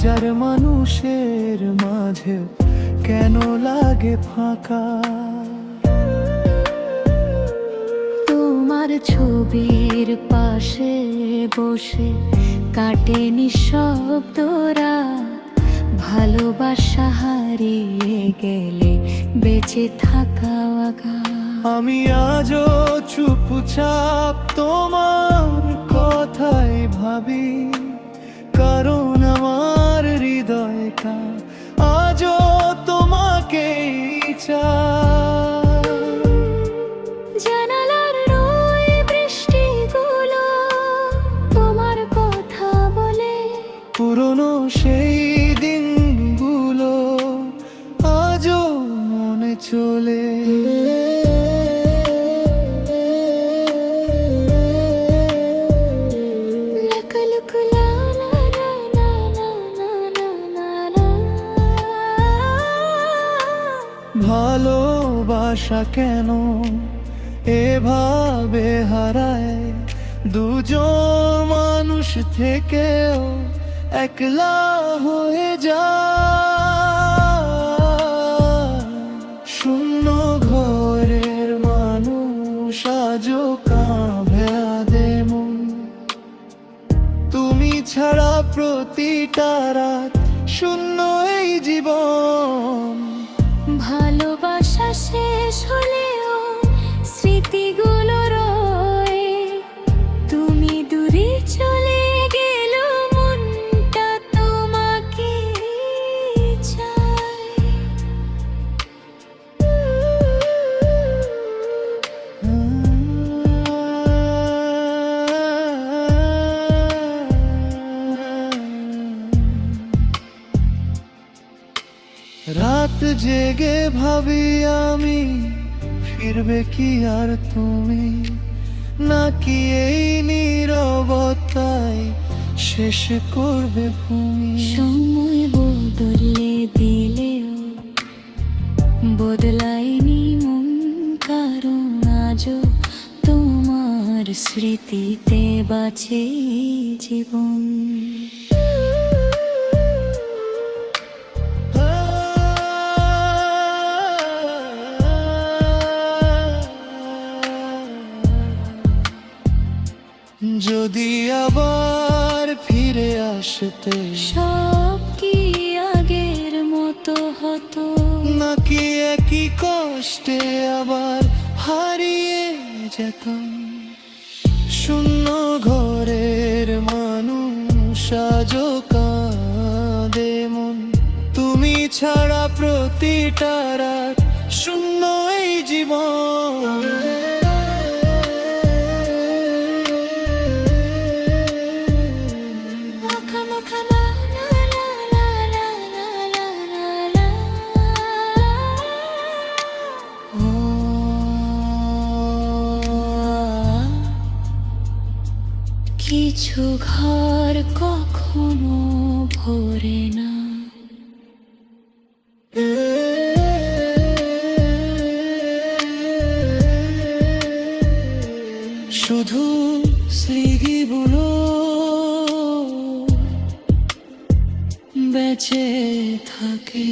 হাজার মানুষের মাঝে কেন লাগে ফাঁকা? তোমার ছবির পাশে বসে কাটে নিঃশব্দ রাত, ভালোবাসা হারিয়ে গেলে বেঁচে থাকা আঘাত। আমি আজও চুপচাপ তোমার কথাই ভাবি, কারণ আমার হৃদয়টা আজও তোমাকেই চায়। জানালার রোয় বৃষ্টিগুলো তোমার কথা বলে, পুরনো সেই দিনগুলো আজও মনে চলে। ভালোবাসা কেন এভাবে হারায়? দুজন মানুষ থেকেও একলা হয়ে যায়। শূন্য ঘরের মানুষ আজও কাঁধে আদে মন, তুমি ছাড়া প্রতিটা রাত শূন্য এই জীবন। ভালোবাসা শেষ হলেও স্মৃতিগুলো রয়ে, তুমি দূরে চলে গেল মনটা তোমাকে চায়। রাত জেগে ভাবি আমি, ফিরবে কি আর তুমি, নাকি এই নীরবতাই শেষ করবে ভূমি? সময় বদলে দিলেও বদলায়নি মন, কারণ আজও তোমার স্মৃতিতে বাঁচে জীবন। যদি আবার ফিরে আসতে, সব কি আগের মতো হতো, নাকি একই কষ্টে আবার হারিয়ে যেতাম? শূন্য ঘরের মানুষ আজও কাঁদে মন, তুমি ছাড়া প্রতিটা রাত শূন্য এই জীবন। কিছু ঘর কখনো ভরে না, শুধু স্মৃতিগুলো বেঁচে থাকে।